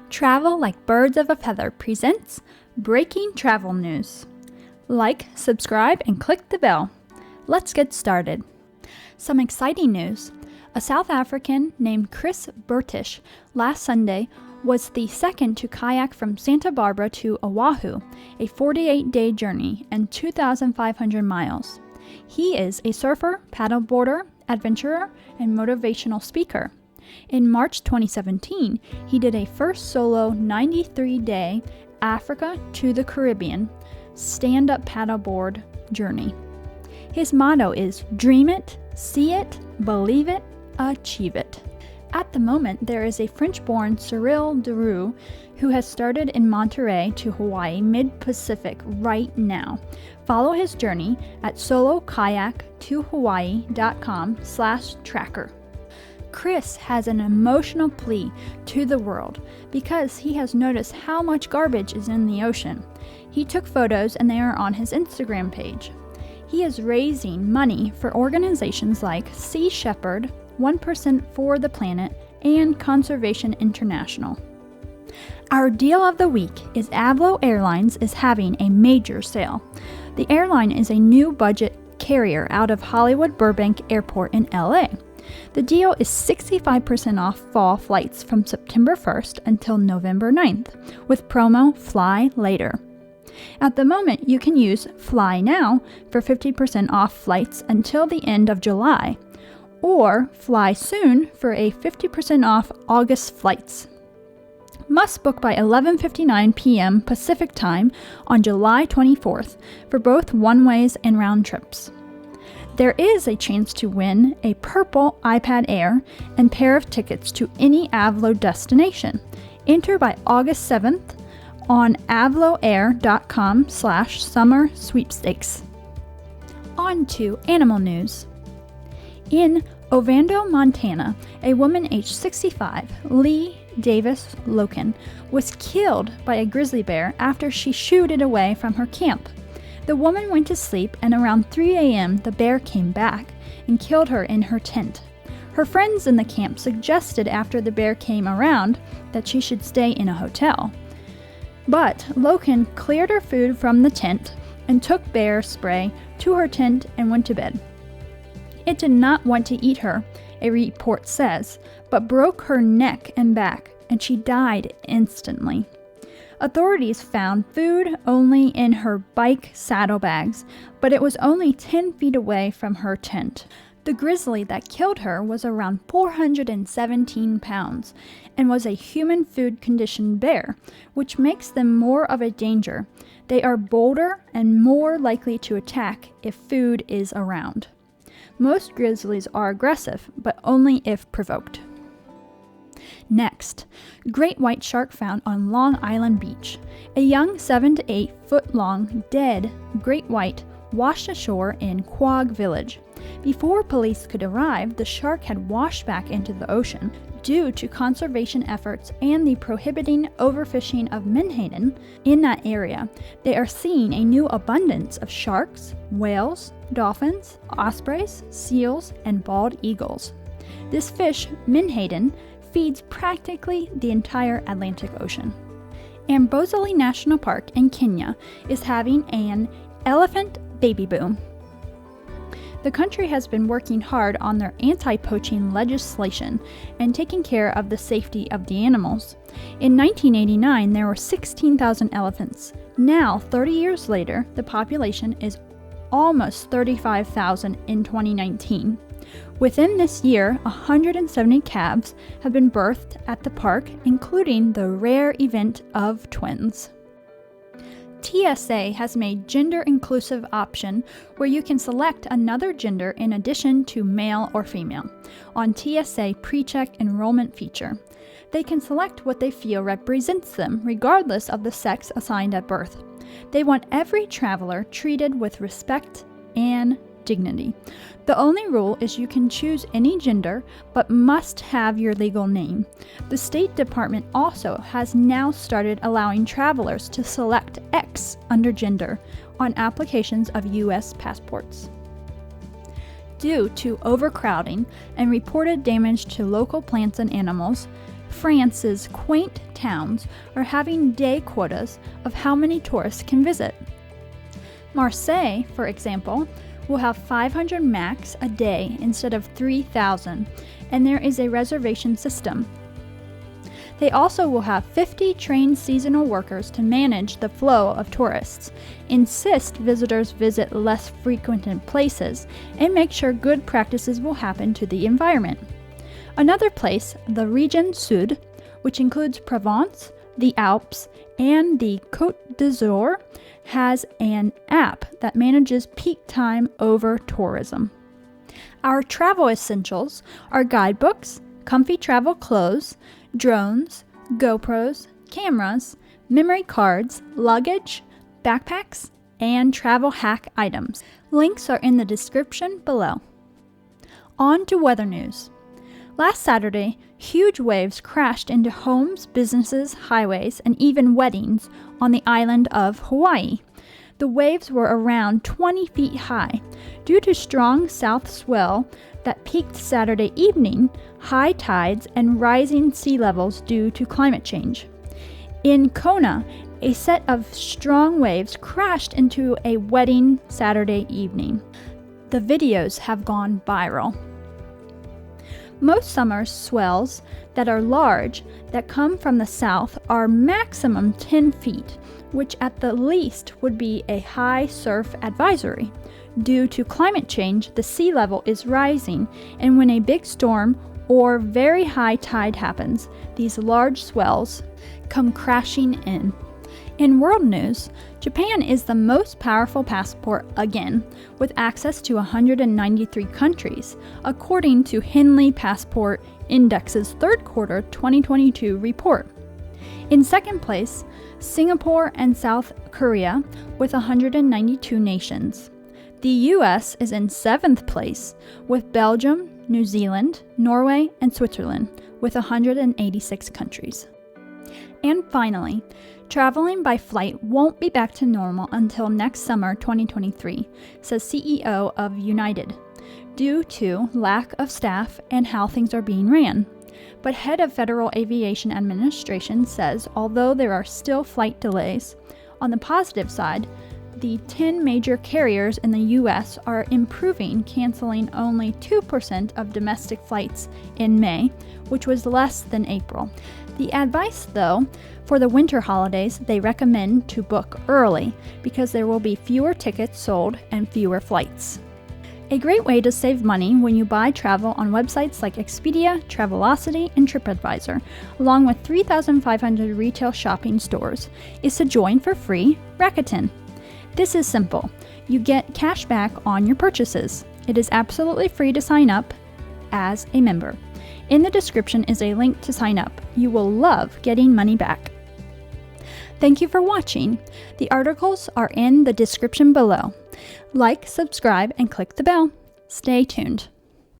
Travel Like Birds of a Feather presents Breaking Travel News. Like, subscribe, and click the bell. Let's get started. Some exciting news. A South African named Chris Burtish last Sunday was the second to kayak from Santa Barbara to Oahu, a 48-day journey and 2,500 miles. He is a surfer, paddleboarder, adventurer, and motivational speaker. In March 2017, he did a first solo 93-day Africa to the Caribbean stand-up paddleboard journey. His motto is dream it, see it, believe it, achieve it. At the moment, there is a French-born Cyril Deroux who has started in Monterey to Hawaii mid-Pacific right now. Follow his journey at solokayaktohawaii.com/tracker. Chris has an emotional plea to the world because he has noticed how much garbage is in the ocean. He took photos and they are on his Instagram page. He is raising money for organizations like Sea Shepherd, 1% for the Planet, and Conservation International. Our deal of the week is Avelo Airlines is having a major sale. The airline is a new budget carrier out of Hollywood Burbank Airport in LA. The deal is 65% off fall flights from September 1st until November 9th, with promo Fly Later. At the moment, you can use Fly Now for 50% off flights until the end of July, or Fly Soon for a 50% off August flights. Must book by 11:59 p.m. Pacific Time on July 24th for both one-ways and round trips. There is a chance to win a purple iPad Air and pair of tickets to any Avelo destination. Enter by August 7th on aveloair.com/summer sweepstakes. On to animal news. In Ovando, Montana, a woman aged 65, Lee Davis Loken, was killed by a grizzly bear after she shooed it away from her camp. The woman went to sleep, and around 3 a.m. the bear came back and killed her in her tent. Her friends in the camp suggested after the bear came around that she should stay in a hotel. But Loken cleared her food from the tent and took bear spray to her tent and went to bed. It did not want to eat her, a report says, but broke her neck and back, and she died instantly. Authorities found food only in her bike saddlebags, but it was only 10 feet away from her tent. The grizzly that killed her was around 417 pounds and was a human food conditioned bear, which makes them more of a danger. They are bolder and more likely to attack if food is around. Most grizzlies are aggressive, but only if provoked. Next, great white shark found on Long Island Beach. A young 7 to 8 foot long dead great white washed ashore in Quogue Village. Before police could arrive, the shark had washed back into the ocean. Due to conservation efforts and the prohibiting overfishing of menhaden in that area, they are seeing a new abundance of sharks, whales, dolphins, ospreys, seals, and bald eagles. This fish, menhaden, feeds practically the entire Atlantic Ocean. Amboseli National Park in Kenya is having an elephant baby boom. The country has been working hard on their anti-poaching legislation and taking care of the safety of the animals. In 1989, there were 16,000 elephants. Now, 30 years later, the population is almost 35,000 in 2019. Within this year, 170 calves have been birthed at the park, including the rare event of twins. TSA has made gender-inclusive option where you can select another gender in addition to male or female on TSA PreCheck enrollment feature. They can select what they feel represents them, regardless of the sex assigned at birth. They want every traveler treated with respect and dignity. The only rule is you can choose any gender, but must have your legal name. The State Department also has now started allowing travelers to select X under gender on applications of U.S. passports. Due to overcrowding and reported damage to local plants and animals, France's quaint towns are having day quotas of how many tourists can visit. Marseille, for example, will have 500 max a day instead of 3,000, and there is a reservation system. They also will have 50 trained seasonal workers to manage the flow of tourists, insist visitors visit less frequented places, and make sure good practices will happen to the environment. Another place, the Region Sud, which includes Provence, the Alps, and the Côte d'Azur, has an app that manages peak time over tourism. Our travel essentials are guidebooks, comfy travel clothes, drones, GoPros, cameras, memory cards, luggage, backpacks, and travel hack items. Links are in the description below. On to weather news. Last Saturday, huge waves crashed into homes, businesses, highways, and even weddings on the island of Hawaii. The waves were around 20 feet high. Due to strong south swell that peaked Saturday evening, high tides, and rising sea levels due to climate change. In Kona, a set of strong waves crashed into a wedding Saturday evening. The videos have gone viral. Most summer swells that are large that come from the south are maximum 10 feet, which at the least would be a high surf advisory. Due to climate change, the sea level is rising, and when a big storm or very high tide happens, these large swells come crashing in. In world news, Japan is the most powerful passport again, with access to 193 countries, according to Henley Passport Index's third quarter 2022 report. In second place, Singapore and South Korea with 192 nations. The US is in seventh place, with Belgium, New Zealand, Norway, and Switzerland with 186 countries. And finally, traveling by flight won't be back to normal until next summer 2023, says CEO of United, due to lack of staff and how things are being ran. But head of Federal Aviation Administration says although there are still flight delays, on the positive side, the 10 major carriers in the U.S. are improving, canceling only 2% of domestic flights in May, which was less than April. The advice, though, for the winter holidays, they recommend to book early because there will be fewer tickets sold and fewer flights. A great way to save money when you buy travel on websites like Expedia, Travelocity, and TripAdvisor, along with 3,500 retail shopping stores, is to join for free Rakuten. This is simple. You get cash back on your purchases. It is absolutely free to sign up as a member. In the description is a link to sign up. You will love getting money back. Thank you for watching. The articles are in the description below. Like, subscribe, and click the bell. Stay tuned.